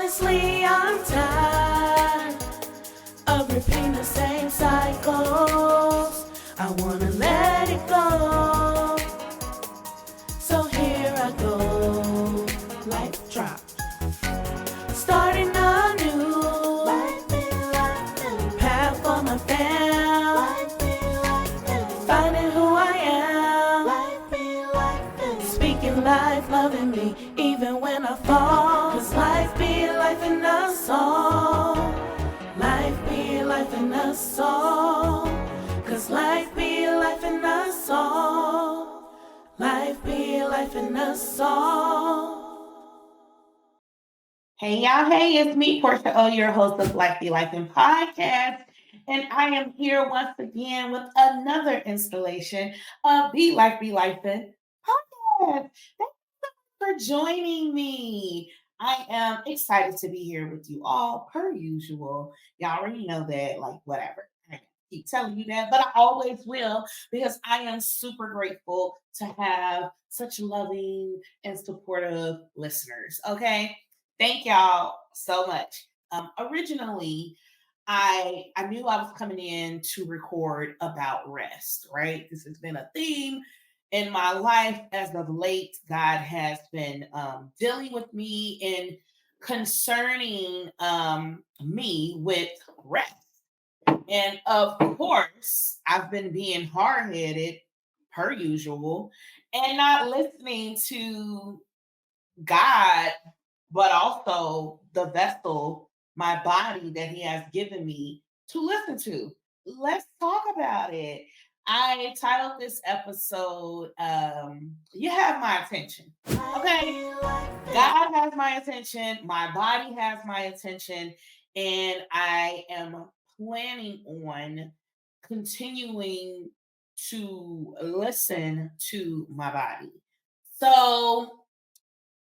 Honestly, I'm tired of repeating the same cycles. I wanna let it go. So here I go, life drop. Starting a new path for my fam. Finding who I am. Speaking life, loving me, even when I fall. Cause life be life in us all. Life be life in us all. Cause life be life in us all. Life be life in us all. Hey y'all, hey, it's me, Portia O, your host of Life Be Lifin podcast. And I am here once again with another installation of the Life Be Lifin podcast. Thank you for joining me. I am excited to be here with you all, per usual. Y'all already know that, like, whatever. I keep telling you that, but I always will because I am super grateful to have such loving and supportive listeners. Okay. Thank y'all so much. Originally, I knew I was coming in to record about rest, right? This has been a theme in my life as of late. God has been dealing with me in concerning me with rest. And of course, I've been being hard headed per usual and not listening to God, but also the vessel, my body that He has given me to listen to. Let's talk about it. I titled this episode, You Have My Attention. Okay. God has my attention, my body has my attention, and I am planning on continuing to listen to my body. So,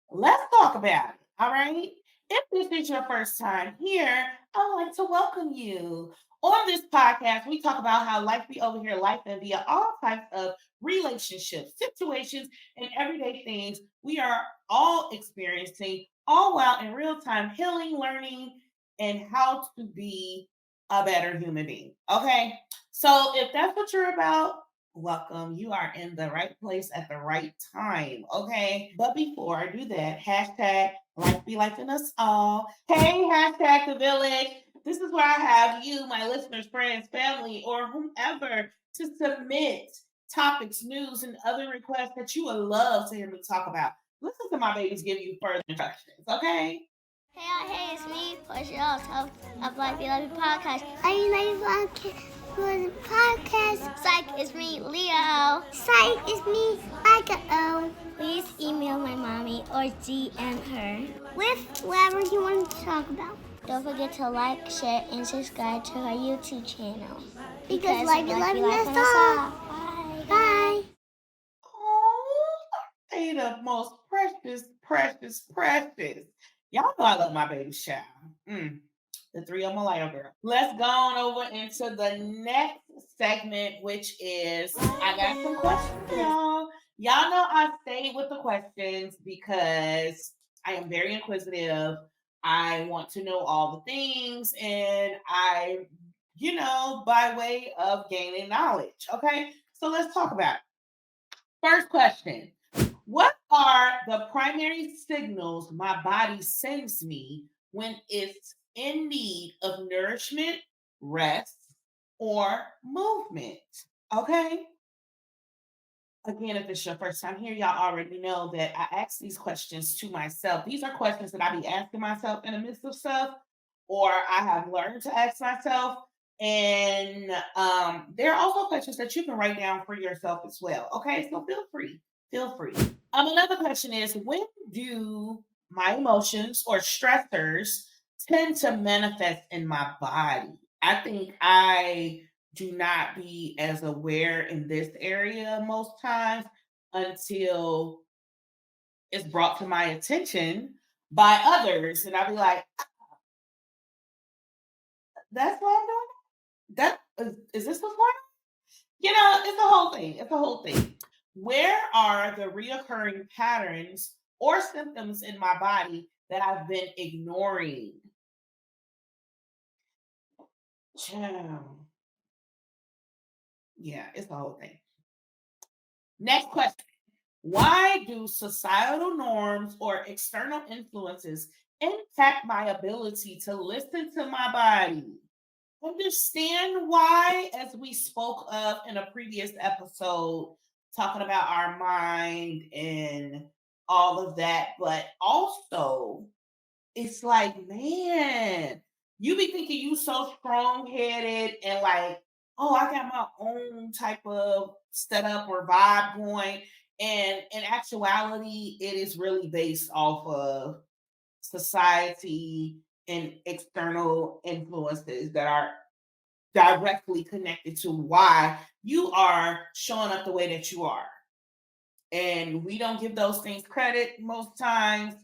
let's talk about it. All right. If this is your first time here, I'd like to welcome you. On this podcast, we talk about how life be over here, life and via all types of relationships, situations, and everyday things we are all experiencing, all while in real time healing, learning, and how to be a better human being. Okay. So if that's what you're about, welcome. You are in the right place at the right time. Okay. But before I do that, hashtag life be life in us all. Hey, hashtag the village. This is where I have you, my listeners, friends, family, or whomever to submit topics, news, and other requests that you would love to hear me talk about. Listen to my babies give you further instructions. Okay. Hey, it's me, Portia, host of Life Be Life podcast. Are you like podcast? Psych, it's me, Leo. Psych, it's me, Micah. Please email my mommy or DM her with whatever you want to talk about. Don't forget to like, share, and subscribe to our YouTube channel. Because Life Be Life in us all. Bye. Bye. Oh, they the most precious, precious, precious. Y'all know I love my baby child. The three of my little girl. Let's go on over into the next segment, which is I got some questions, y'all. Y'all know I stayed with the questions because I am very inquisitive. I want to know all the things, and by way of gaining knowledge. Okay, so let's talk about it. First question. What are the primary signals my body sends me when it's in need of nourishment, rest, or movement? Okay. Again, if it's your first time here, y'all already know that I ask these questions to myself. These are questions that I be asking myself in the midst of stuff, or I have learned to ask myself. And there are also questions that you can write down for yourself as well. Okay, so feel free. Feel free. Another question is, when do my emotions or stressors tend to manifest in my body? I think I do not be as aware in this area most times until it's brought to my attention by others. And I'll be like, that's what I'm doing? Is this what's going on? It's a whole thing. It's a whole thing. Where are the reoccurring patterns or symptoms in my body that I've been ignoring. Child. Yeah, it's the whole thing. Next question. Why do societal norms or external influences impact my ability to listen to my body? Understand why, as we spoke of in a previous episode, talking about our mind and all of that, but also it's like, man, you be thinking you so strong headed and like, oh, I got my own type of setup or vibe going. And in actuality, it is really based off of society and external influences that are directly connected to why you are showing up the way that you are. And we don't give those things credit most times,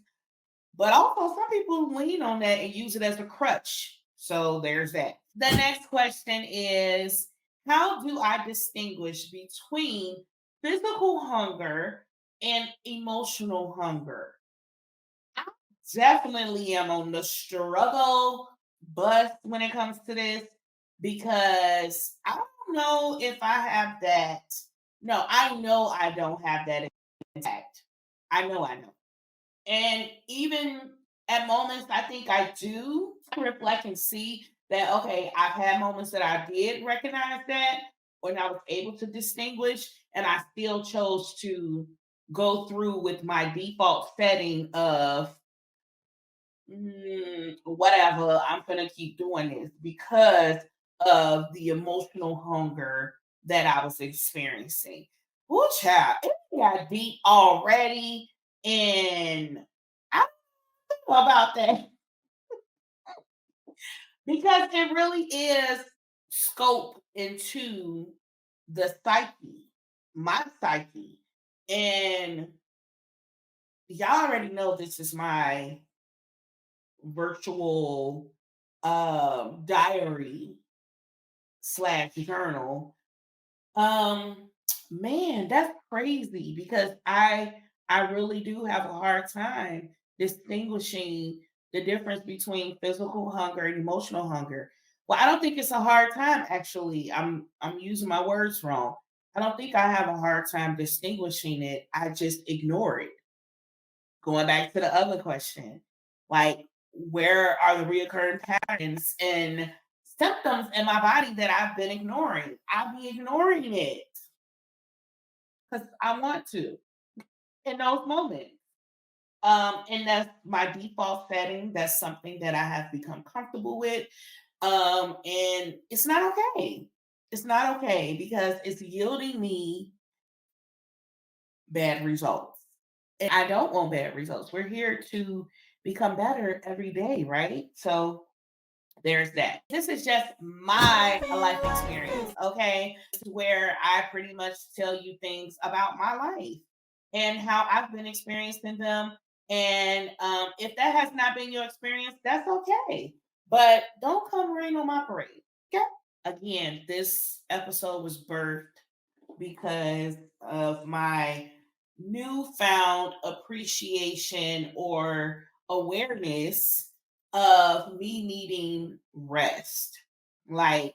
but also some people lean on that and use it as a crutch. So there's that. The next question is, how do I distinguish between physical hunger and emotional hunger? I definitely am on the struggle bus when it comes to this because I don't know if I have that. No, I know I don't have that intact. I know. And even at moments, I think I do reflect and see that, okay, I've had moments that I did recognize that when I was able to distinguish, and I still chose to go through with my default setting of whatever, I'm going to keep doing this because of the emotional hunger that I was experiencing. Oh, child, it got deep already. And I don't know about that because it really is scope into the psyche, my psyche. And y'all already know this is my virtual diary slash journal. Um, man, that's crazy because I really do have a hard time distinguishing the difference between physical hunger and emotional hunger. Well, I don't think it's a hard time actually. I'm using my words wrong. I don't think I have a hard time distinguishing it. I just ignore it. Going back to the other question, like where are the reoccurring patterns and symptoms in my body that I've been ignoring? I'll be ignoring it because I want to in those moments. And that's my default setting. That's something that I have become comfortable with. And it's not okay. It's not okay because it's yielding me bad results. And I don't want bad results. We're here to become better every day, right? So there's that. This is just my life experience, okay? This is where I pretty much tell you things about my life and how I've been experiencing them. And if that has not been your experience, that's okay. But don't come rain on my parade. Okay. Again, this episode was birthed because of my newfound appreciation or awareness of me needing rest. Like,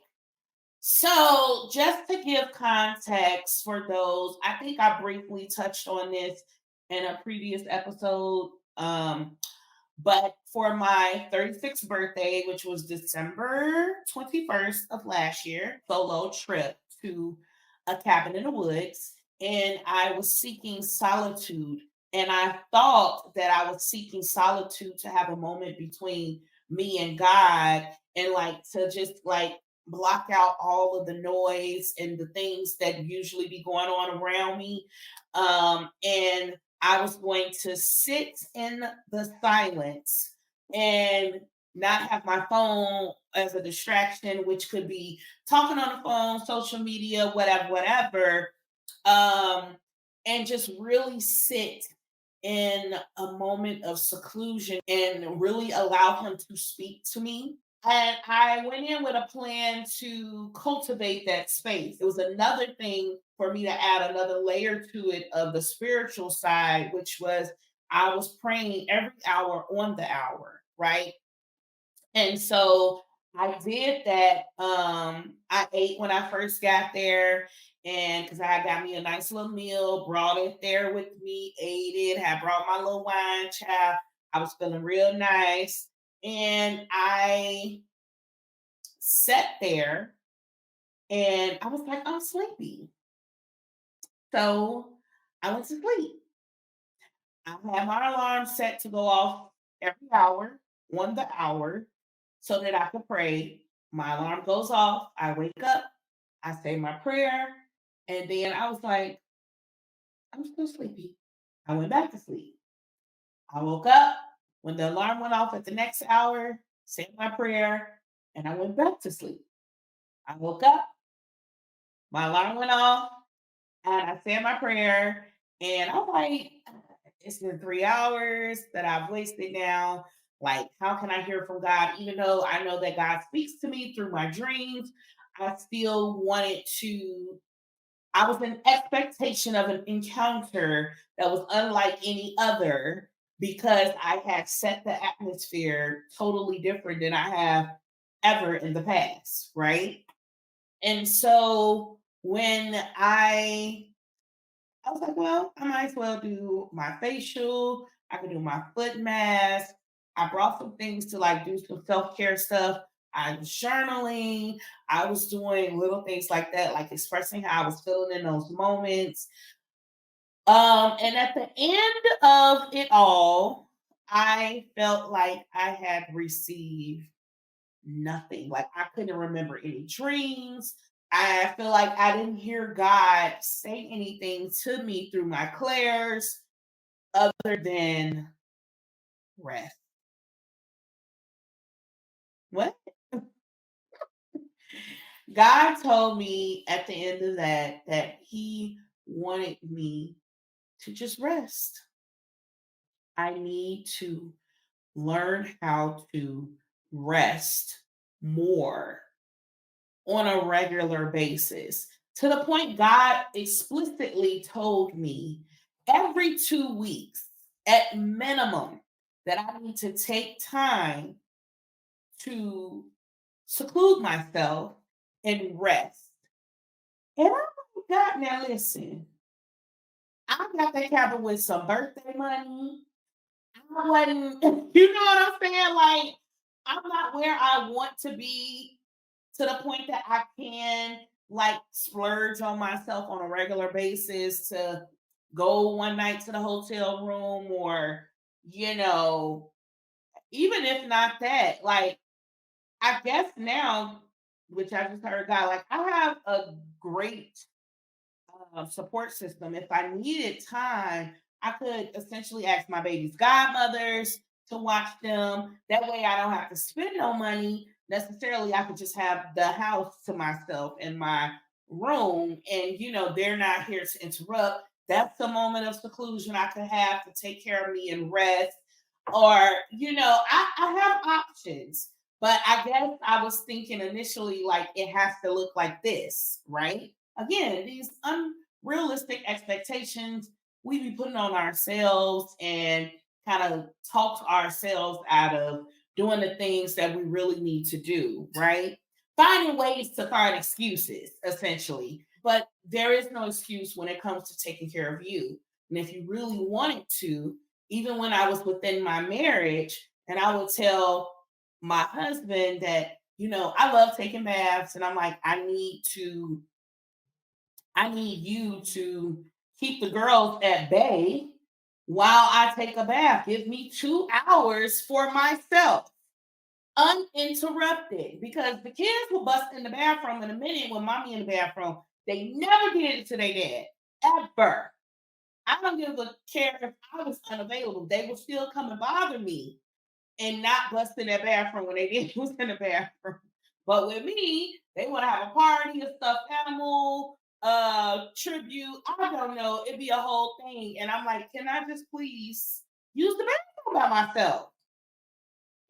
so just to give context for those, I think I briefly touched on this in a previous episode. But for my 36th birthday, which was December 21st of last year, solo trip to a cabin in the woods, and I was seeking solitude. And I thought that I was seeking solitude to have a moment between me and God and like to just like block out all of the noise and the things that usually be going on around me. And I was going to sit in the silence and not have my phone as a distraction, which could be talking on the phone, social media, whatever, whatever. Um, and just really sit in a moment of seclusion and really allow him to speak to me. And I went in with a plan to cultivate that space. It was another thing for me to add another layer to it of the spiritual side, which was I was praying every hour on the hour, right? And so I did that. I ate when I first got there, and because I had got me a nice little meal, brought it there with me, ate it, had brought my little wine child. I was feeling real nice. And I sat there and I was like, I'm sleepy. So I went to sleep. I had my alarm set to go off every hour, on the hour, so that I could pray. My alarm goes off. I wake up. I say my prayer. And then I was like, I'm still sleepy. I went back to sleep. I woke up when the alarm went off at the next hour, said my prayer, and I went back to sleep. I woke up, my alarm went off, and I said my prayer. And I'm like, it's been 3 hours that I've wasted now. Like, how can I hear from God? Even though I know that God speaks to me through my dreams, I still wanted to, I was in expectation of an encounter that was unlike any other because I had set the atmosphere totally different than I have ever in the past, right? And so when I was like, well, I might as well do my facial. I could do my foot mask. I brought some things to like do some self care stuff. I was journaling. I was doing little things like that, like expressing how I was feeling in those moments. And at the end of it all, I felt like I had received nothing. Like I couldn't remember any dreams. I feel like I didn't hear God say anything to me through my clairs other than rest. What? God told me at the end of that He wanted me to just rest. I need to learn how to rest more on a regular basis. To the point God explicitly told me every 2 weeks at minimum that I need to take time to seclude myself and rest. And I'm like, God, now listen, I got that cabin with some birthday money. I wasn't, you know what I'm saying? Like, I'm not where I want to be to the point that I can like splurge on myself on a regular basis to go one night to the hotel room or, you know, even if not that, like, I guess now, which I just heard God, like, I have a great support system. If I needed time, I could essentially ask my baby's godmothers to watch them. That way, I don't have to spend no money necessarily. I could just have the house to myself in my room, and they're not here to interrupt. That's the moment of seclusion I could have to take care of me and rest. Or, I have options. But I guess I was thinking initially, like, it has to look like this, right? Again, these realistic expectations we be putting on ourselves and kind of talk ourselves out of doing the things that we really need to do, right? Finding ways to find excuses, essentially. But there is no excuse when it comes to taking care of you. And if you really wanted to, even when I was within my marriage, and I would tell my husband that, I love taking baths, and I'm like, I need you to keep the girls at bay while I take a bath. Give me 2 hours for myself, uninterrupted, because the kids will bust in the bathroom in a minute when mommy in the bathroom. They never get it to their dad, ever. I don't give a care if I was unavailable. They will still come and bother me and not bust in that bathroom when they did was in the bathroom. But with me, they want to have a party, a stuffed animal, tribute. I don't know. It'd be a whole thing. And I'm like, can I just please use the bathroom by myself?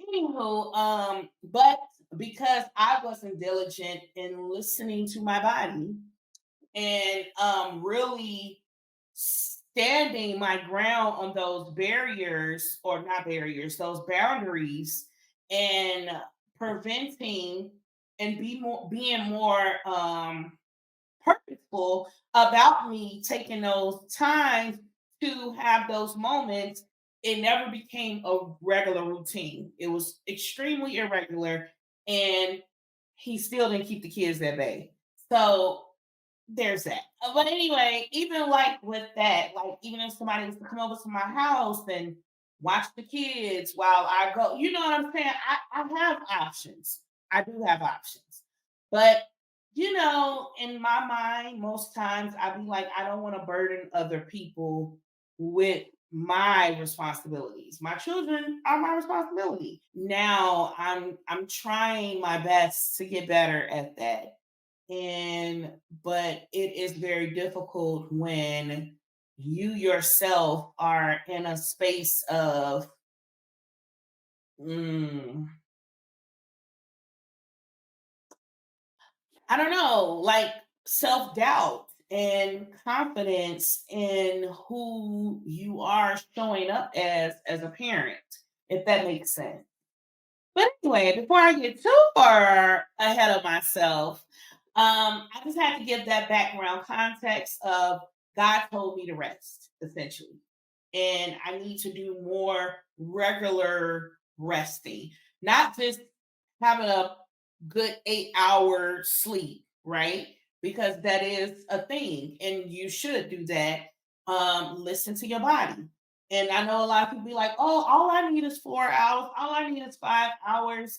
Anywho, but because I wasn't diligent in listening to my body and really standing my ground on those barriers, or not barriers, those boundaries, and preventing and being more purposeful about me taking those times to have those moments. It never became a regular routine. It was extremely irregular, and he still didn't keep the kids at bay. So there's that. But anyway, even like with that, like even if somebody was to come over to my house and watch the kids while I go, you know what I'm saying? I have options. I do have options. But in my mind, most times I'd be like, I don't want to burden other people with my responsibilities. My children are my responsibility. Now I'm trying my best to get better at that. But it is very difficult when you yourself are in a space of mm, I don't know, like self-doubt and confidence in who you are showing up as a parent, if that makes sense. But anyway, before I get too far ahead of myself, I just had to give that background context of God told me to rest, essentially. And I need to do more regular resting, not just having a good 8 hour sleep, right? Because that is a thing, and you should do that. Listen to your body. And I know a lot of people be like, oh, all I need is 4 hours, all I need is 5 hours.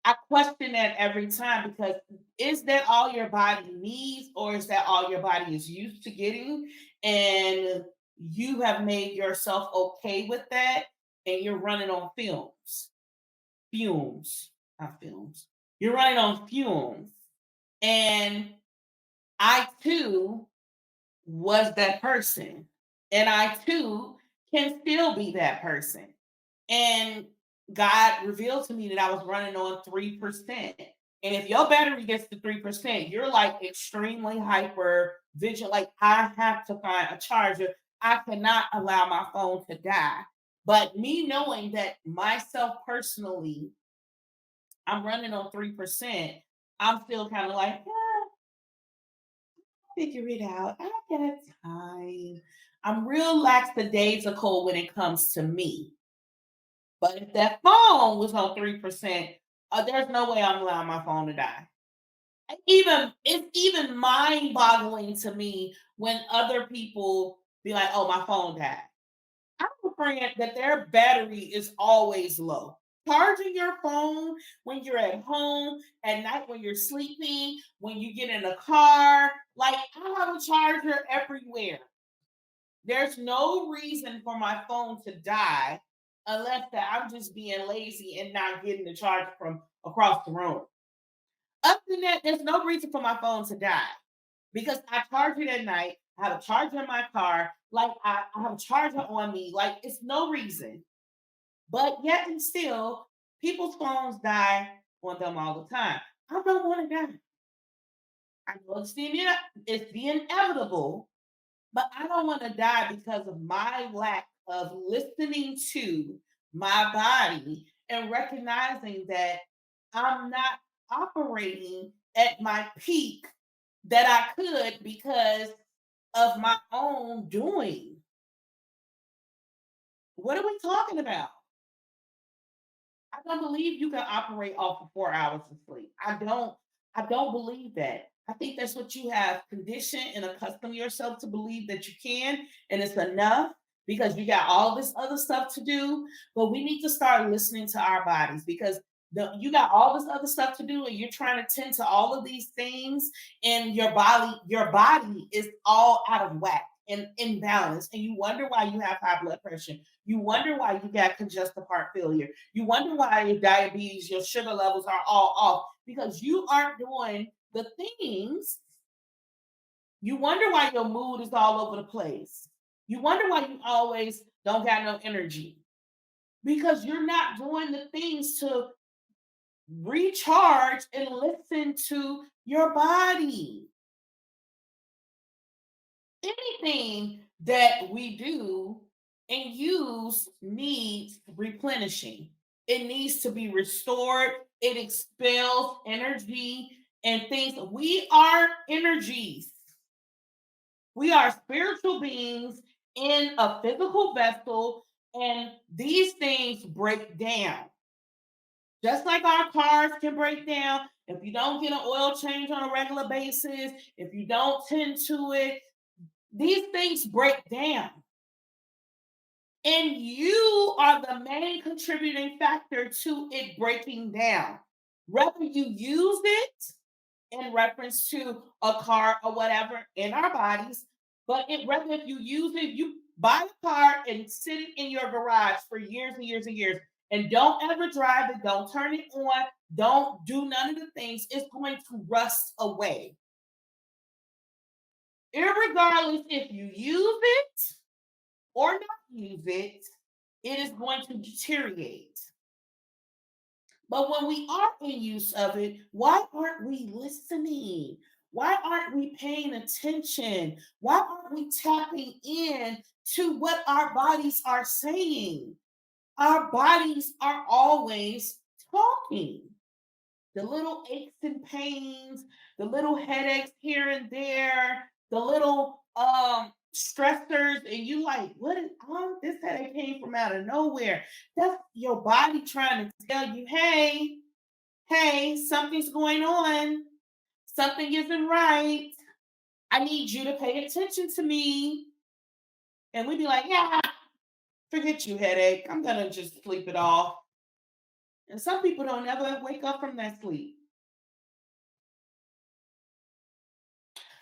I question that every time, because is that all your body needs, or is that all your body is used to getting? And you have made yourself okay with that, and you're running on fumes, not films. You're running on fumes. And I too was that person. And I too can still be that person. And God revealed to me that I was running on 3%. And if your battery gets to 3%, you're like extremely hyper vigilant. Like, I have to find a charger. I cannot allow my phone to die. But me knowing that myself personally, I'm running on 3%, I'm still kind of like, yeah, figure it out. I got time. I'm real lackadaisical when it comes to me. But if that phone was on 3%, there's no way I'm allowing my phone to die. Even it's even mind boggling to me when other people be like, "Oh, my phone died." I'm a friend that their battery is always low. Charging your phone when you're at home, at night when you're sleeping, when you get in a car, like I have a charger everywhere. There's no reason for my phone to die unless that I'm just being lazy and not getting the charge from across the room. Other than that, there's no reason for my phone to die because I charge it at night. I have a charger in my car. Like I have a charger on me. Like it's no reason. But yet and still, people's phones die on them all the time. I don't want to die. I know it's the inevitable, but I don't want to die because of my lack of listening to my body and recognizing that I'm not operating at my peak that I could because of my own doing. What are we talking about? I don't believe you can operate off of 4 hours of sleep. I don't believe that. I think that's what you have conditioned and accustomed yourself to believe that you can, and it's enough because you got all this other stuff to do. But we need to start listening to our bodies because you got all this other stuff to do, and you're trying to tend to all of these things, and your body is all out of whack and imbalance, and you wonder why you have high blood pressure. You wonder why you got congestive heart failure. You wonder why your diabetes, your sugar levels are all off because you aren't doing the things. You wonder why your mood is all over the place. You wonder why you always don't got no energy because you're not doing the things to recharge and listen to your body. anything that we do and use needs replenishing. It needs to be restored. It expels energy and things. We are energies. We are spiritual beings in a physical vessel, and these things break down. Just like our cars can break down, if you don't get an oil change on a regular basis, if you don't tend to it, these things break down. And you are the main contributing factor to it breaking down. Whether you use it in reference to a car or whatever in our bodies, but whether if you use it, you buy a car and sit it in your garage for years and years and years, and don't ever drive it, don't turn it on, don't do none of the things, it's going to rust away. Irregardless if you use it or not use it, it is going to deteriorate. But when we are in use of it, why aren't we listening? Why aren't we paying attention? Why aren't we tapping in to what our bodies are saying? Our bodies are always talking. The little aches and pains, the little headaches here and there, the little stressors, and you like, what is this headache came from out of nowhere? That's your body trying to tell you, hey, something's going on. Something isn't right. I need you to pay attention to me. And we'd be like, yeah, forget you, headache. I'm gonna just sleep it off. And some people don't ever wake up from that sleep.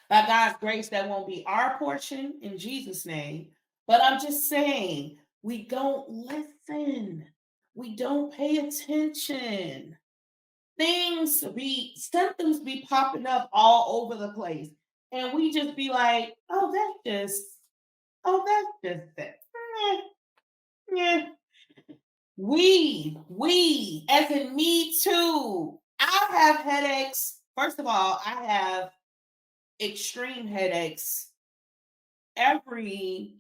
By God's grace, that won't be our portion in Jesus' name. But I'm just saying, we don't listen. We don't pay attention. Symptoms be popping up all over the place. And we just be like, oh, that's just that. Yeah. We, as in me too. I have headaches. First of all, I have extreme headaches every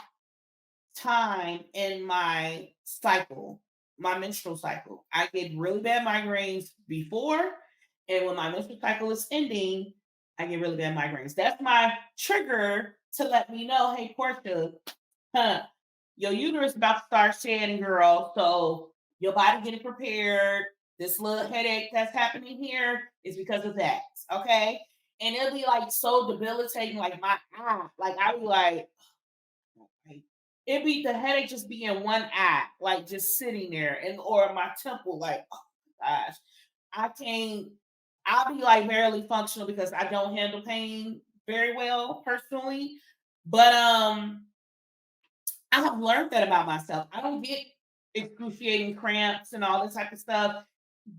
time in my cycle, my menstrual cycle. I get really bad migraines before, and when my menstrual cycle is ending, I get really bad migraines. That's my trigger to let me know, hey, Portia, your uterus about to start shedding, girl. So your body getting prepared. This little headache that's happening here is because of that. Okay. And it'll be like so debilitating, like my eye. Like I'll be like, it'd be the headache just be in one eye, like just sitting there, and or my temple, like, oh my gosh. I can't, I'll be like barely functional because I don't handle pain very well personally. But I have learned that about myself. I don't get excruciating cramps and all this type of stuff.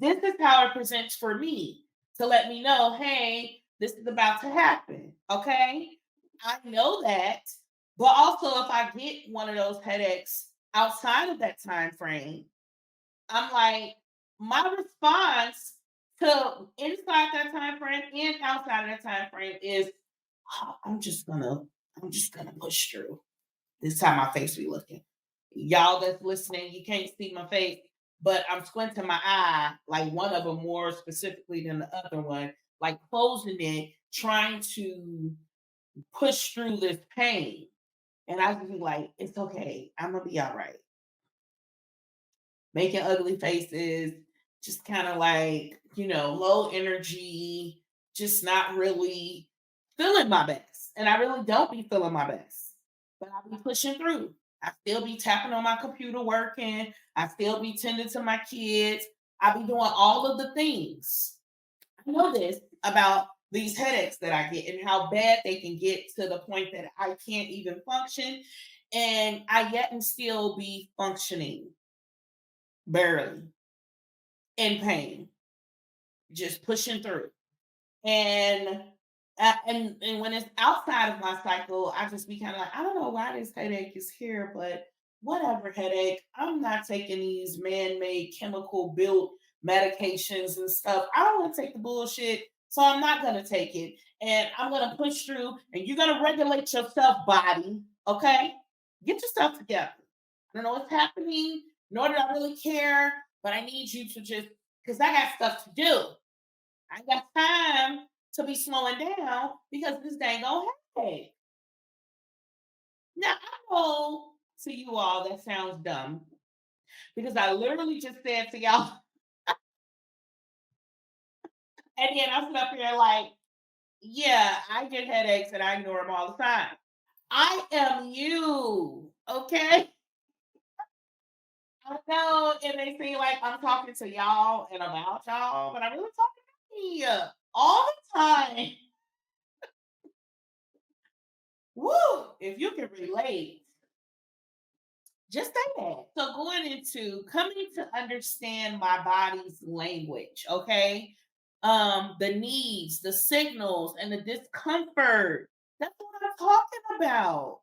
This is how it presents for me to let me know, hey, this is about to happen. Okay. I know that. But also, if I get one of those headaches outside of that time frame, I'm like, my response to inside that time frame and outside of that time frame is, oh, I'm just gonna push through. This time my face be looking. Y'all that's listening, you can't see my face, but I'm squinting my eye, like one of them more specifically than the other one, like closing it, trying to push through this pain. And I just be like, it's okay. I'm gonna be all right. Making ugly faces, just kind of like, low energy, just not really feeling my best. And I really don't be feeling my best. But I'll be pushing through. I still be tapping on my computer working. I still be tending to my kids. I be doing all of the things. I know this about these headaches that I get and how bad they can get to the point that I can't even function. And I yet and still be functioning barely in pain, just pushing through. And and when it's outside of my cycle, I just be kind of like, I don't know why this headache is here, but whatever headache. I'm not taking these man-made chemical built medications and stuff. I don't want to take the bullshit, so I'm not gonna take it. and I'm gonna push through, and you're gonna regulate yourself, body. Okay, get yourself together. I don't know what's happening, nor do I really care, but I need you to just because I got stuff to do. I got time to be slowing down because this dang old headache. Now I know to you all that sounds dumb because I literally just said to y'all, and then I sit up here like, yeah, I get headaches and I ignore them all the time. I am you, okay? I know it may seem like I'm talking to y'all and about y'all, but I'm really talking to me all the time. Woo! If you can relate, just say that. So going into coming to understand my body's language, okay? The needs, the signals, and the discomfort. That's what I'm talking about.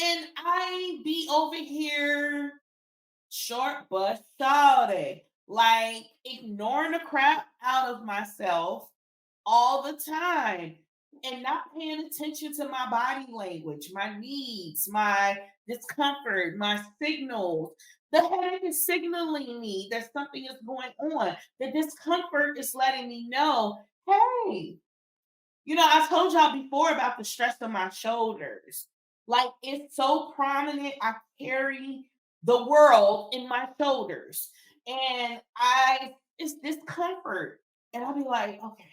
And I be over here short but shouty, like ignoring the crap out of myself all the time and not paying attention to my body language, my needs, my discomfort, my signals. The headache is signaling me that something is going on. The discomfort is letting me know, hey, I told y'all before about the stress on my shoulders. Like it's so prominent. I carry the world in my shoulders. And it's discomfort. And I'll be like, okay,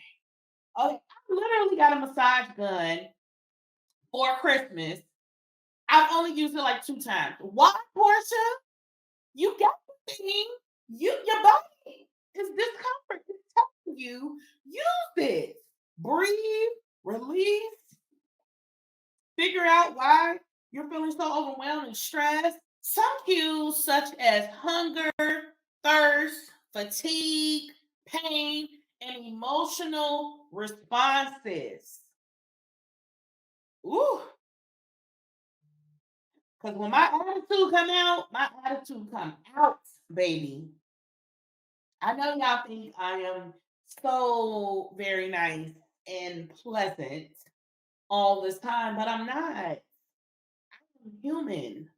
I literally got a massage gun for Christmas. I've only used it like 2 times. Why, Portia? You got the thing. Your body is discomfort. It's telling you, use it. Breathe, release, figure out why you're feeling so overwhelmed and stressed. Some cues, such as hunger, thirst, fatigue, pain, and emotional responses. Ooh, because when my attitude come out, baby. I know y'all think I am so very nice and pleasant all this time, but I'm not. I'm human.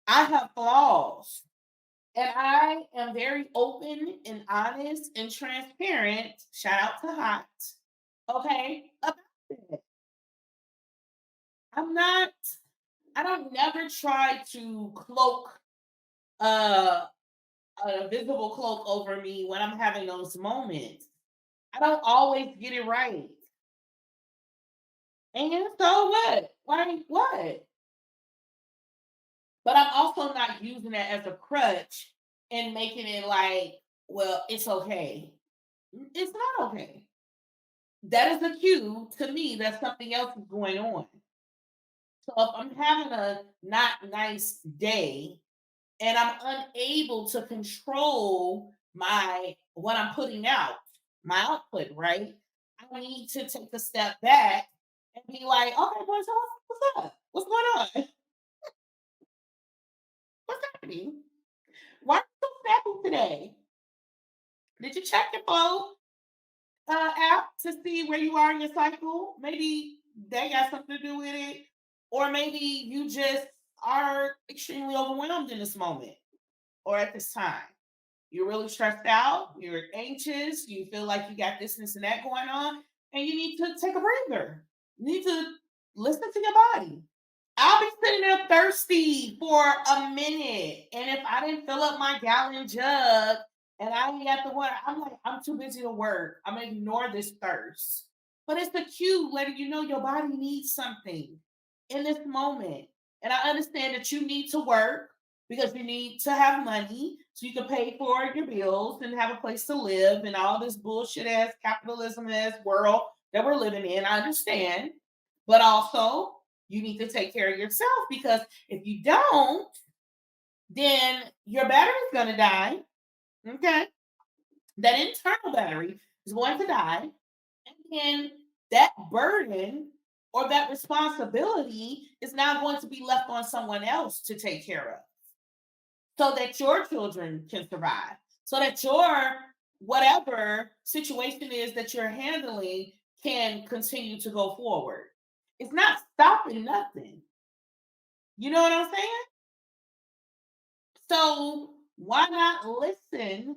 I have flaws. And I am very open and honest and transparent. Shout out to Hot. Okay. About it. I'm not, I don't never try to cloak uh, a visible cloak over me when I'm having those moments. I don't always get it right. And so what? Like what? But I'm also not using that as a crutch and making it like, well, it's okay. It's not okay. That is a cue to me that something else is going on. So if I'm having a not nice day and I'm unable to control my what I'm putting out, my output, right? I need to take a step back and be like, okay, boy, so what's up? What's going on? What's happening? Why are you so snappy today? Did you check your phone app to see where you are in your cycle? Maybe they got something to do with it. Or maybe you just are extremely overwhelmed in this moment or at this time. You're really stressed out, you're anxious, you feel like you got this and that going on, and you need to take a breather. You need to listen to your body. I'll be sitting there thirsty for a minute. And if I didn't fill up my gallon jug and I ain't got the water, I'm like, I'm too busy to work. I'm gonna ignore this thirst. But it's the cue letting you know your body needs something in this moment. And I understand that you need to work because you need to have money so you can pay for your bills and have a place to live and all this bullshit ass capitalism ass world that we're living in. I understand. But also, you need to take care of yourself because if you don't, then your battery's going to die. Okay. That internal battery is going to die. And then that burden or that responsibility is now going to be left on someone else to take care of so that your children can survive, so that your whatever situation is that you're handling can continue to go forward. It's not stopping nothing. You know what I'm saying? So why not listen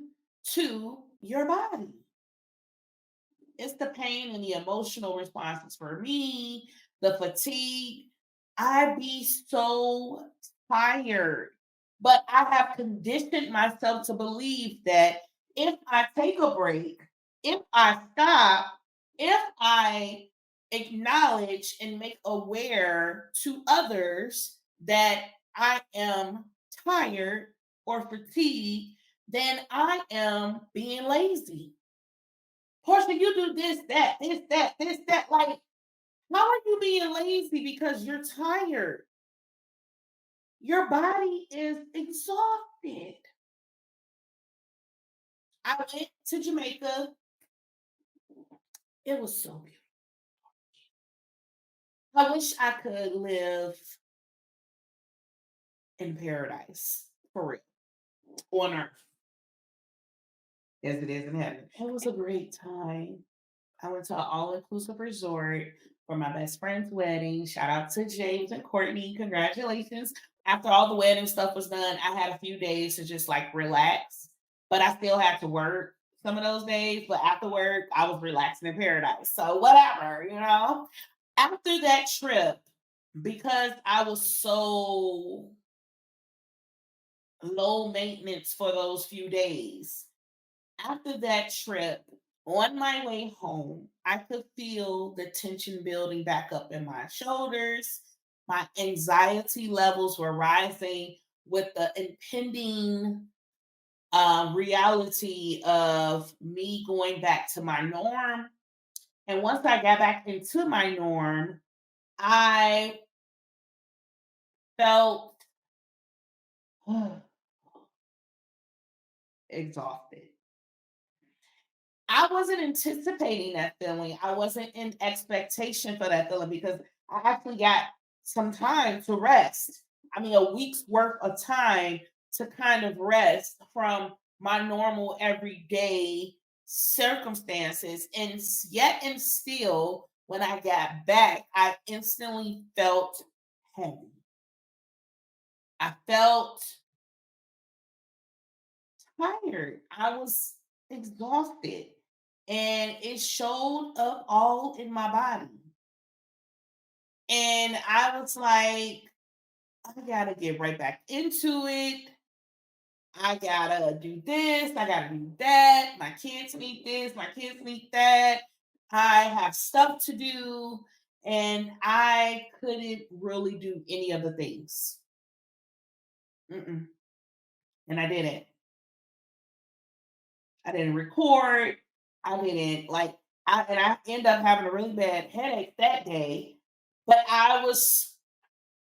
to your body? It's the pain and the emotional responses for me, the fatigue. I be so tired. But I have conditioned myself to believe that if I take a break, if I stop, if I acknowledge and make aware to others that I am tired or fatigued, then I am being lazy. Portia, you do this, that, this, that, this, that. Like, how are you being lazy because you're tired? Your body is exhausted. I went to Jamaica. It was so beautiful. I wish I could live in paradise for real on earth as it is in heaven. It was a great time. I went to an all inclusive resort for my best friend's wedding. Shout out to James and Courtney. Congratulations. After all the wedding stuff was done, I had a few days to just like relax, but I still had to work some of those days. But after work, I was relaxing in paradise. So, whatever, you know. After that trip, because I was so low maintenance for those few days, after that trip, on my way home, I could feel the tension building back up in my shoulders. My anxiety levels were rising with the impending reality of me going back to my norm. And once I got back into my norm, I felt exhausted. I wasn't anticipating that feeling. I wasn't in expectation for that feeling because I actually got some time to rest. I mean, a week's worth of time to kind of rest from my normal everyday circumstances. And yet, and still, when I got back, I instantly felt heavy. I felt tired. I was exhausted. And it showed up all in my body. And I was like, I gotta get right back into it. I gotta do this. I gotta do that. My kids need this. My kids need that. I have stuff to do. And I couldn't really do any of the things. Mm-mm. And I didn't. I didn't record. I didn't like I ended up having a really bad headache that day. But I was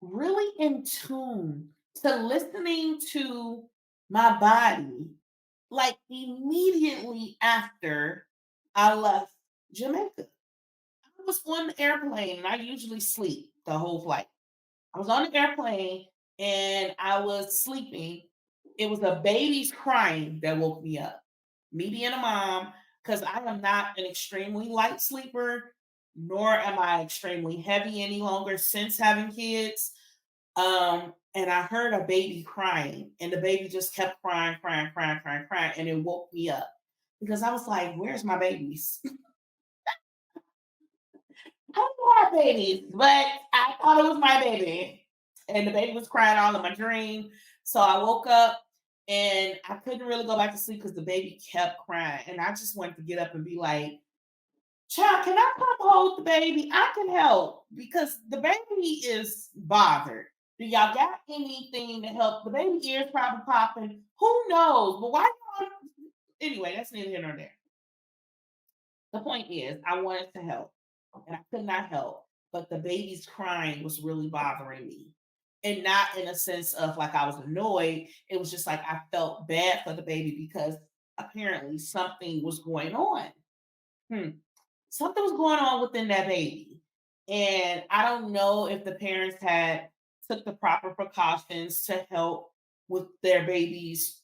really in tune to listening to my body like immediately after I left Jamaica. I was on the airplane and I usually sleep the whole flight. I was on the airplane and I was sleeping. It was a baby's crying that woke me up. Me being a mom, because I am not an extremely light sleeper, nor am I extremely heavy any longer since having kids. And I heard a baby crying, and the baby just kept crying, crying, crying, crying, crying, and it woke me up because I was like, "Where's my babies?" I don't have babies, but I thought it was my baby. And the baby was crying all in my dream. So I woke up and I couldn't really go back to sleep because the baby kept crying. And I just wanted to get up and be like, child, can I come hold the baby? I can help because the baby is bothered. Do y'all got anything to help? The baby ears probably popping. Who knows? But why y'all? Anyway, that's neither here nor there. The point is, I wanted to help and I could not help. But the baby's crying was really bothering me. And not in a sense of like I was annoyed. It was just like I felt bad for the baby because apparently something was going on. Hmm. Something was going on within that baby. And I don't know if the parents had took the proper precautions to help with their babies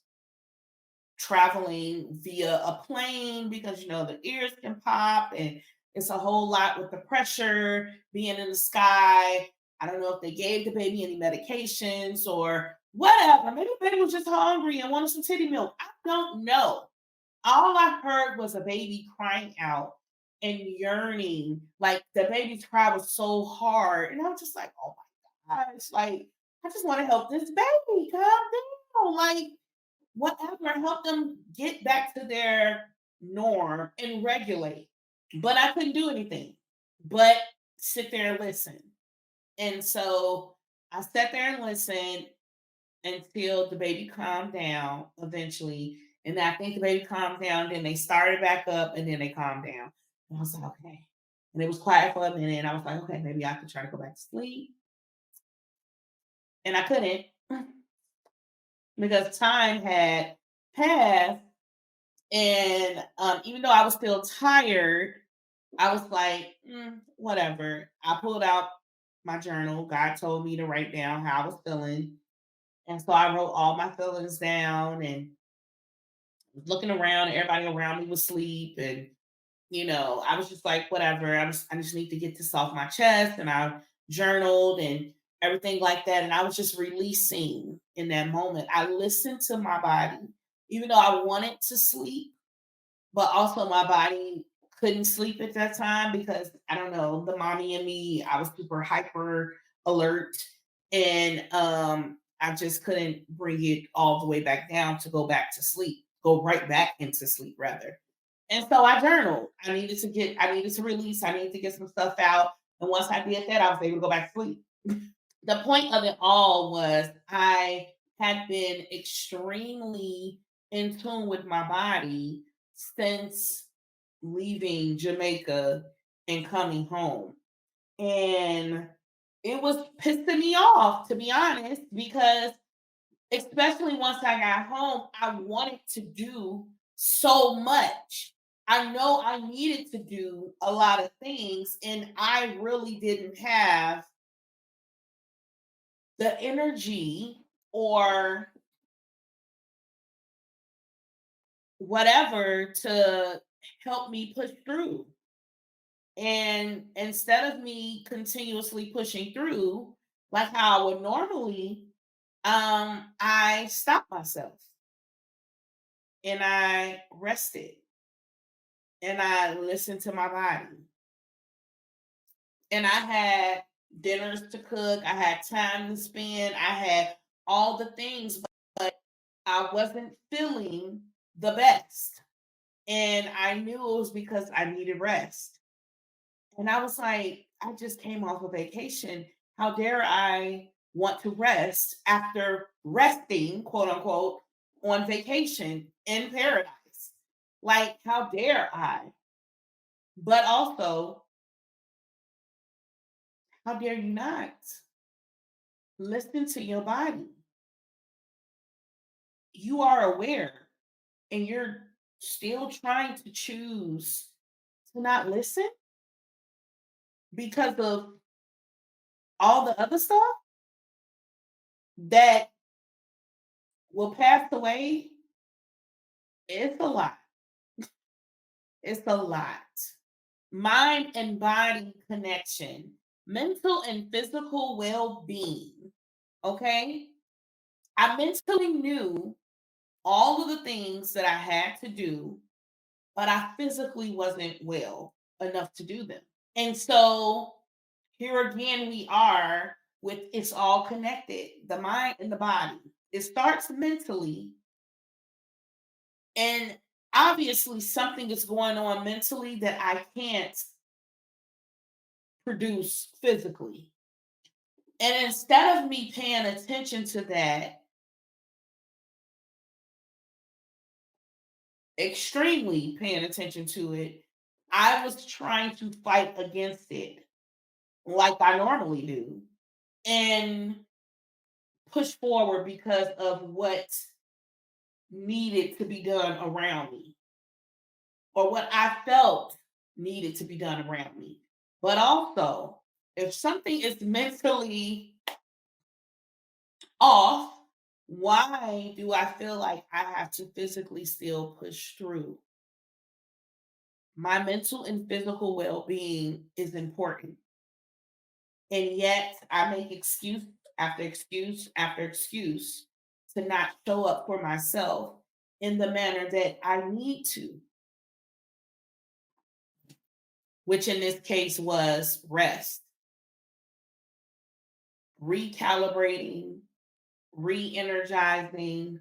traveling via a plane because you know the ears can pop and It's a whole lot with the pressure being in the sky. I don't know if they gave the baby any medications or whatever. Maybe the baby was just hungry and wanted some titty milk. I don't know. All I heard was a baby crying out and yearning. Like the baby's cry was so hard. And I was just like, oh my gosh, like I just want to help this baby. Calm down. Like whatever, help them get back to their norm and regulate. But I couldn't do anything but sit there and listen. And so I sat there and listened until the baby calmed down eventually. And I think the baby calmed down, then they started back up and then they calmed down. And I was like, okay. And it was quiet for a minute. And I was like, okay, maybe I could try to go back to sleep. And I couldn't because time had passed. And even though I was still tired, I was like, whatever. I pulled out my journal. God told me to write down how I was feeling. And so I wrote all my feelings down and looking around, everybody around me was asleep. And, I was just like, whatever. I just need to get this off my chest. And I journaled and everything like that. And I was just releasing in that moment. I listened to my body, even though I wanted to sleep, but also my body couldn't sleep at that time because I don't know, the mommy in me, I was super hyper alert and I just couldn't bring it all the way back down to go back to sleep, go right back into sleep rather. And so I journaled. I needed to release, I needed to get some stuff out. And once I did that, I was able to go back to sleep. The point of it all was I had been extremely in tune with my body since leaving Jamaica and coming home. And it was pissing me off, to be honest, because especially once I got home, I wanted to do so much. I know I needed to do a lot of things, and I really didn't have the energy or whatever to help me push through. And instead of me continuously pushing through, like how I would normally, I stopped myself and I rested and I listened to my body. And I had dinners to cook, I had time to spend, I had all the things, but I wasn't feeling the best. And I knew it was because I needed rest. And I was like, I just came off a vacation. How dare I want to rest after resting, quote unquote, on vacation in paradise? Like, how dare I? But also, how dare you not? Listen to your body. You are aware and you're still trying to choose to not listen because of all the other stuff that will pass away. It's a lot. It's a lot. Mind and body connection, mental and physical well being. Okay. I mentally knew all of the things that I had to do, but I physically wasn't well enough to do them. And so here again, we are with it's all connected, the mind and the body. It starts mentally, and obviously something is going on mentally that I can't produce physically. And instead of me paying attention to that, extremely paying attention to it, I was trying to fight against it like I normally do and push forward because of what needed to be done around me or what I felt needed to be done around me. But also, if something is mentally off, why do I feel like I have to physically still push through? my mental and physical well-being is important. And yet I make excuse after excuse after excuse to not show up for myself in the manner that I need to, which in this case was rest, recalibrating, re energizing,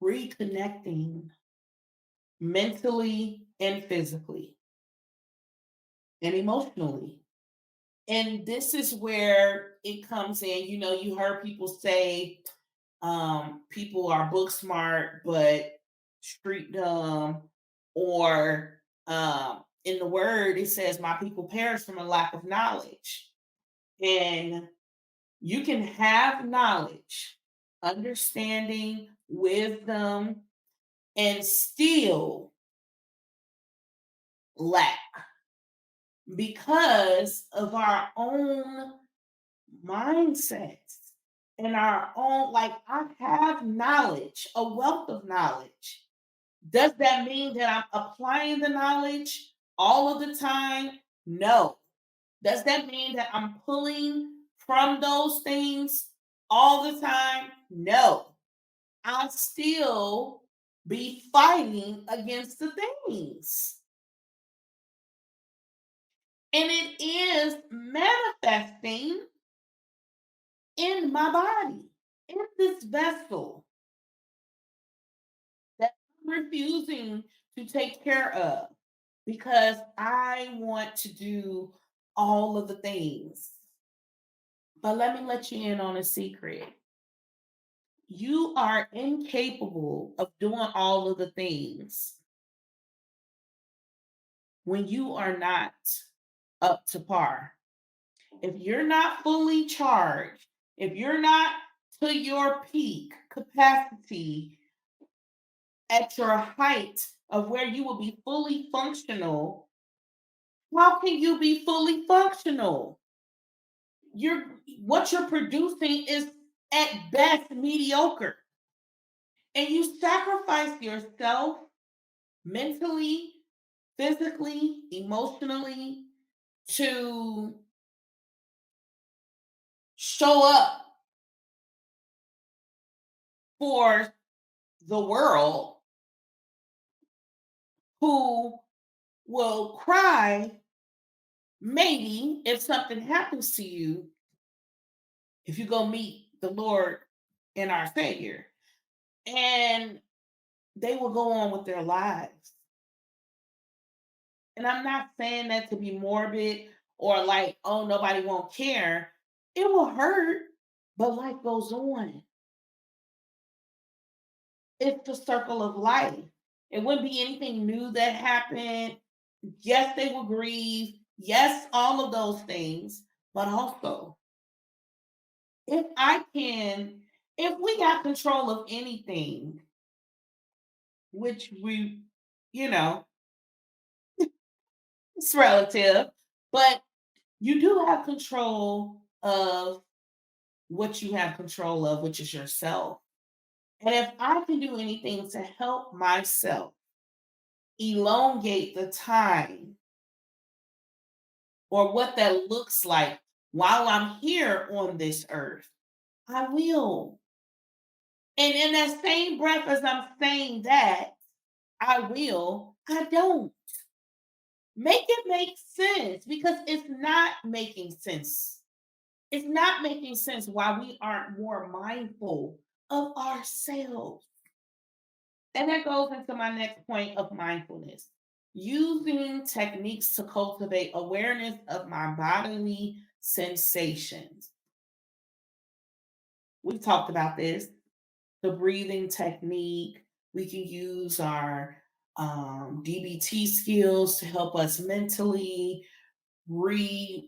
reconnecting mentally and physically and emotionally. And this is where it comes in. You know, you heard people say people are book smart, but street dumb, or in the word, it says, my people perish from a lack of knowledge. And you can have knowledge, understanding, wisdom, and still lack because of our own mindsets and our own, like, I have knowledge, a wealth of knowledge. Does that mean that I'm applying the knowledge all of the time? No. Does that mean that I'm pulling from those things all the time? No. I still be fighting against the things. And it is manifesting in my body, in this vessel that I'm refusing to take care of because I want to do all of the things. But let me let you in on a secret. You are incapable of doing all of the things when you are not up to par. If you're not fully charged, if you're not to your peak capacity at your height of where you will be fully functional, how can you be fully functional? You're what you're producing is at best mediocre. And you sacrifice yourself mentally, physically, emotionally to show up for the world, who will cry maybe if something happens to you if you go meet the Lord and our Savior. And they will go on with their lives. And I'm not saying that to be morbid or like, oh, nobody won't care. It will hurt, but life goes on. It's the circle of life. It wouldn't be anything new that happened. Yes, they will grieve. Yes, all of those things. But also, if I can, if we got control of anything, which we, you know, it's relative, but you do have control of what you have control of, which is yourself. And if I can do anything to help myself elongate the time or what that looks like while I'm here on this earth, I will. And in that same breath as I'm saying that, I will, I don't. Make it make sense because it's not making sense. It's not making sense why we aren't more mindful of ourselves. And that goes into my next point of mindfulness. Using techniques to cultivate awareness of my bodily sensations. We've talked about this, the breathing technique. We can use our DBT skills to help us mentally reorganize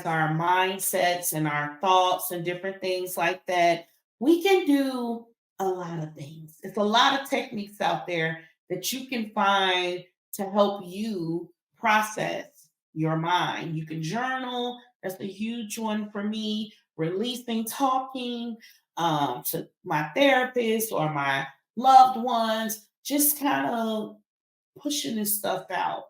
our mindsets and our thoughts and different things like that. We can do a lot of things. It's a lot of techniques out there that you can find to help you process your mind. You can journal. That's a huge one for me. Releasing, talking to my therapist or my loved ones, just kind of pushing this stuff out.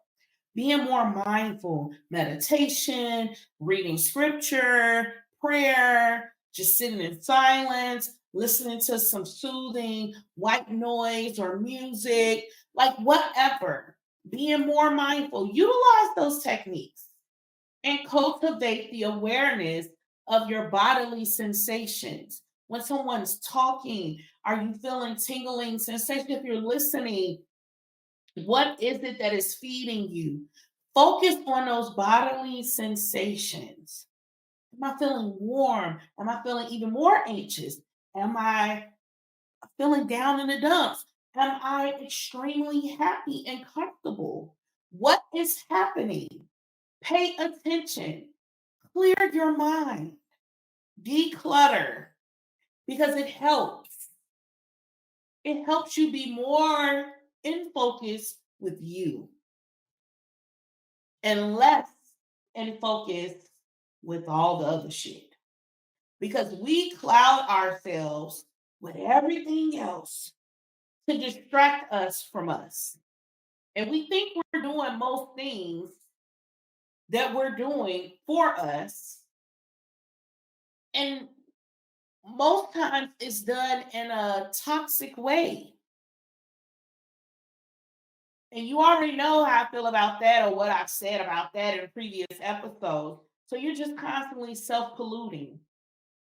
Being more mindful, meditation, reading scripture, prayer, just sitting in silence, listening to some soothing white noise or music, like whatever. Being more mindful, utilize those techniques and cultivate the awareness of your bodily sensations. When someone's talking, are you feeling tingling sensation? If you're listening, what is it that is feeding you? Focus on those bodily sensations. Am I feeling warm? Am I feeling even more anxious? Am I feeling down in the dumps? Am I extremely happy and comfortable? What is happening? Pay attention. Clear your mind. Declutter because it helps. It helps you be more in focus with you and less in focus with all the other shit. Because we cloud ourselves with everything else to distract us from us. And we think we're doing most things that we're doing for us. And most times it's done in a toxic way. And you already know how I feel about that or what I've said about that in previous episodes. So you're just constantly self polluting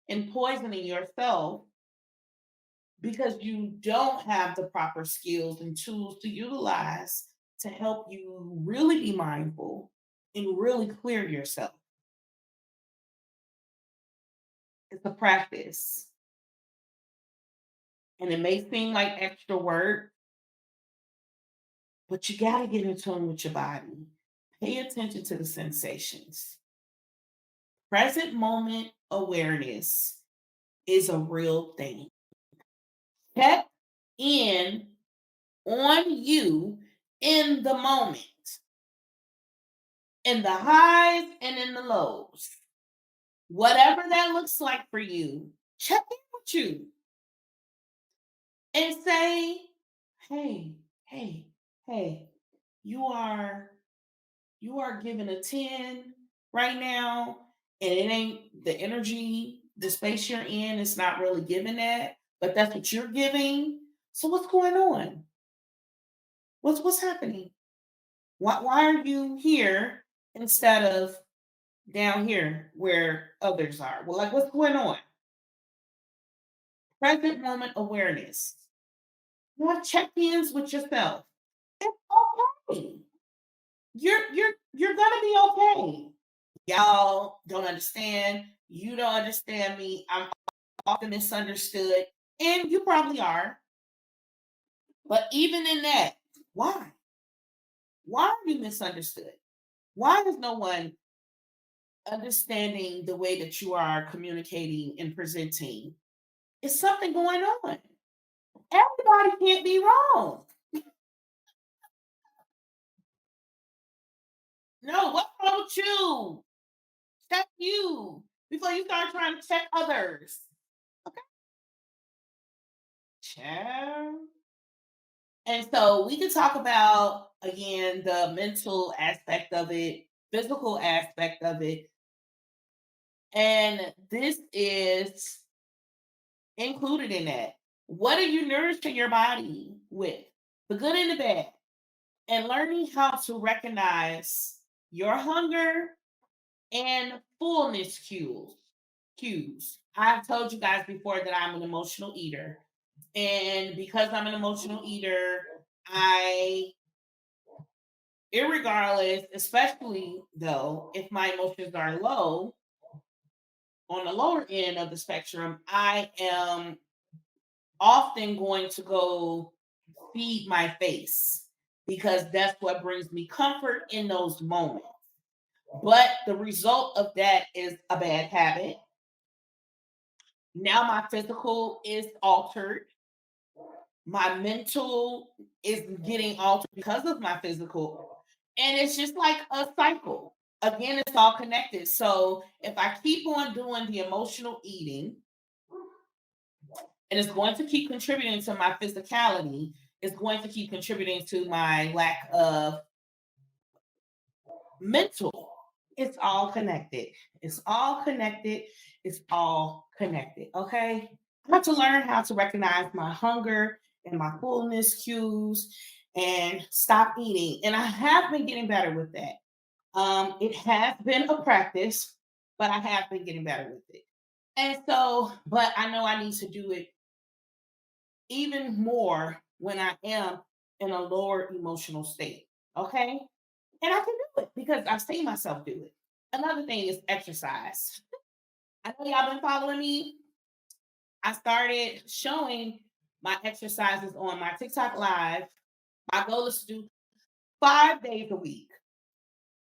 and poisoning yourself because you don't have the proper skills and tools to utilize to help you really be mindful and really clear yourself. It's a practice. And it may seem like extra work, but you got to get in tune with your body. Pay attention to the sensations. Present moment awareness is a real thing. Check in on you in the moment, in the highs and in the lows. Whatever that looks like for you, check in with you and say, hey, you are giving a 10 right now, and it ain't the energy, the space you're in, it's not really giving that, but that's what you're giving. So what's going on? What's happening? Why are you here instead of down here where others are? Well, like what's going on? Present moment awareness. You have check-ins with yourself. It's okay. You're gonna be okay. Y'all don't understand. You don't understand me. I'm often misunderstood. And you probably are. But even in that, why? Why are you misunderstood? Why is no one understanding the way that you are communicating and presenting? Is something going on? Everybody can't be wrong. No, what's wrong with you? Check you before you start trying to check others. Okay. Ciao. And so we can talk about again the mental aspect of it, physical aspect of it. And this is included in that. What are you nourishing your body with? The good and the bad. And learning how to recognize your hunger and fullness cues. I've told you guys before that I'm an emotional eater. And because I'm an emotional eater, I, irregardless, especially though, if my emotions are low, on the lower end of the spectrum, I am often going to go feed my face because that's what brings me comfort in those moments. But the result of that is a bad habit. Now my physical is altered. My mental is getting altered because of my physical. And it's just like a cycle. Again, it's all connected. So if I keep on doing the emotional eating, and it's going to keep contributing to my physicality, is going to keep contributing to my lack of mental. It's all connected. It's all connected. It's all connected. Okay. I have to learn how to recognize my hunger and my fullness cues and stop eating. And I have been getting better with that. It has been a practice, but I have been getting better with it. And so, but I know I need to do it even more when I am in a lower emotional state. Okay. And I can do it because I've seen myself do it. Another thing is exercise. I know y'all been following me. I started showing my exercises on my TikTok live. My goal is to do 5 days a week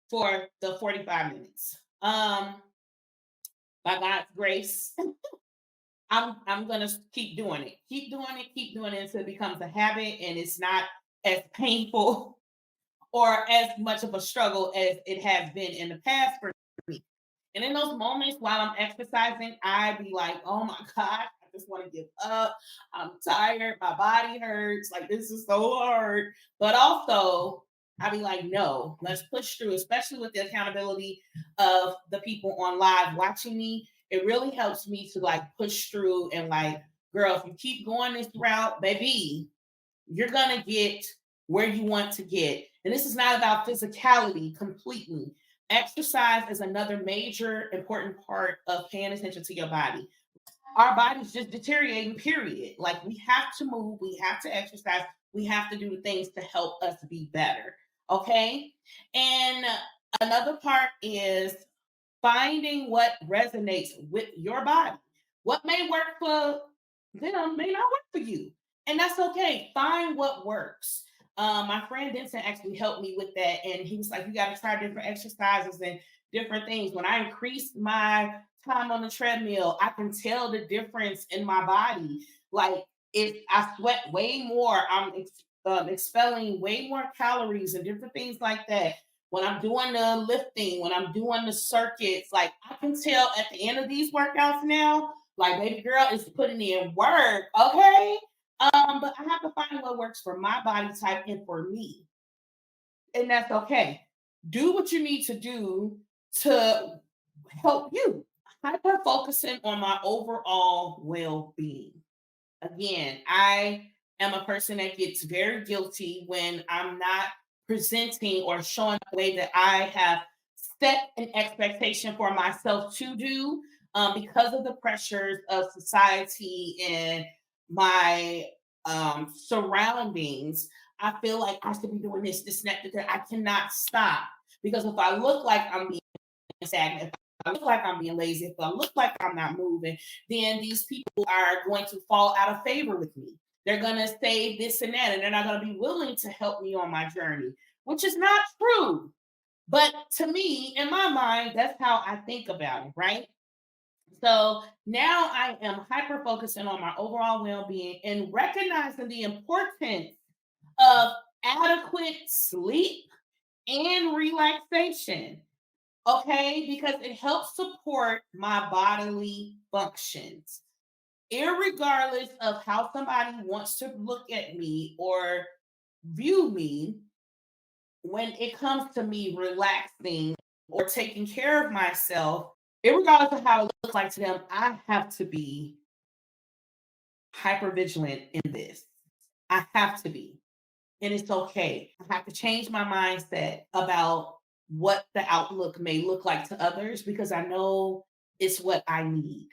for the 45 minutes. By God's grace, I'm gonna keep doing it. Keep doing it until it becomes a habit and it's not as painful or as much of a struggle as it has been in the past for me. And in those moments while I'm exercising, I be like, oh my God, I just want to give up. I'm tired. My body hurts. Like, this is so hard. But also, I be like, no, let's push through, especially with the accountability of the people on live watching me. It really helps me to like push through and like, girl, if you keep going this route, baby, you're going to get where you want to get. And this is not about physicality completely. Exercise is another major important part of paying attention to your body. Our body's just deteriorating, period. Like we have to move, we have to exercise, we have to do the things to help us be better. Okay. And another part is finding what resonates with your body. What may work for them may not work for you. And that's okay. Find what works. My friend Denson actually helped me with that. And he was like, you got to try different exercises and different things. When I increased my time on the treadmill, I can tell the difference in my body. Like if I sweat way more, I'm expelling way more calories and different things like that. When I'm doing the lifting, when I'm doing the circuits, like I can tell at the end of these workouts now, like baby girl is putting in work, okay? But I have to find what works for my body type and for me. And that's okay. Do what you need to do to help you. Hyper focusing on my overall well-being. Again, I am a person that gets very guilty when I'm not presenting or showing the way that I have set an expectation for myself to do because of the pressures of society and my surroundings. I feel like I should be doing this, that. I cannot stop because if I look like I'm being stagnant, if I look like I'm being lazy, if I look like I'm not moving, then these people are going to fall out of favor with me. They're going to say this and that, and they're not going to be willing to help me on my journey, which is not true. But to me, in my mind, that's how I think about it, right? So now I am hyper focusing on my overall well being and recognizing the importance of adequate sleep and relaxation. Okay, because it helps support my bodily functions. Irregardless of how somebody wants to look at me or view me, when it comes to me relaxing or taking care of myself, irregardless of how it looks like to them, I have to be hyper vigilant in this. I have to be. And it's okay. I have to change my mindset about what the outlook may look like to others because I know it's what I need.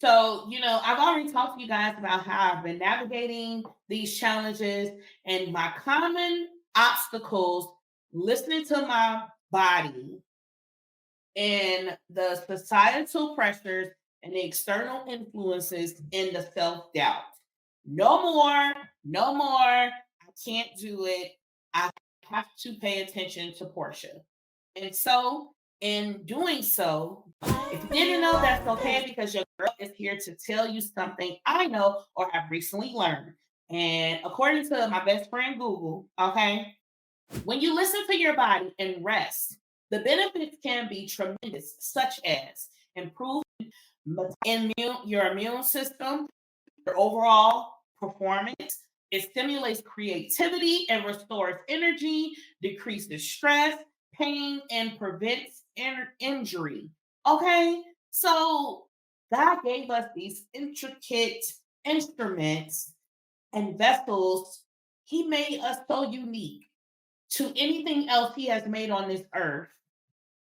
So, I've already talked to you guys about how I've been navigating these challenges and my common obstacles, listening to my body and the societal pressures and the external influences and the self doubt. No more, no more. I can't do it. I have to pay attention to Portia. And so, in doing so, if you didn't know, that's okay because your girl is here to tell you something I know or have recently learned. And according to my best friend Google, okay, when you listen to your body and rest, the benefits can be tremendous, such as improve your immune system, your overall performance, It stimulates creativity and restores energy, decreases stress, pain, and prevents injury. Okay, so God gave us these intricate instruments and vessels. He made us so unique to anything else He has made on this earth.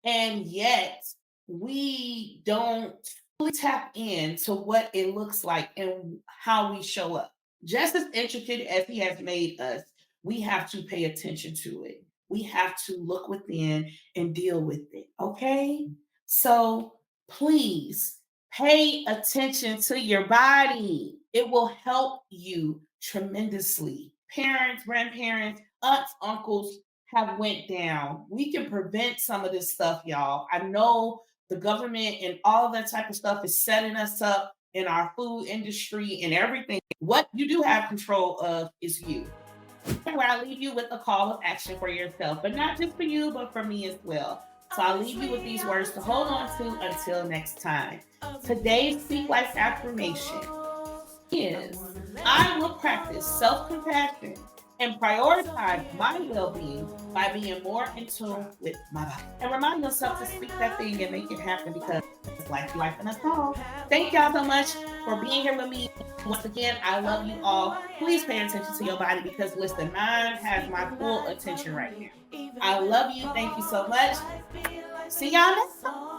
And yet, we don't fully tap into what it looks like and how we show up. Just as intricate as He has made us, we have to pay attention to it. We have to look within and deal with it. Okay? So please pay attention to your body. It will help you tremendously. Parents, grandparents, aunts, uncles have went down. We can prevent some of this stuff, y'all. I know the government and all that type of stuff is setting us up in our food industry and everything. What you do have control of is you. Where I leave you with a call of action for yourself, but not just for you, but for me as well. So I'll leave you with these words to hold on to until next time. Today's Speak Life affirmation is: I will practice self-compassion and prioritize my well-being by being more in tune with my body. And remind yourself to speak that thing and make it happen, because it's life in us all. Thank y'all so much for being here with me. Once again, I love you all. Please pay attention to your body, because listen, mine has my full attention right now. I love you. Thank you so much. See y'all next time.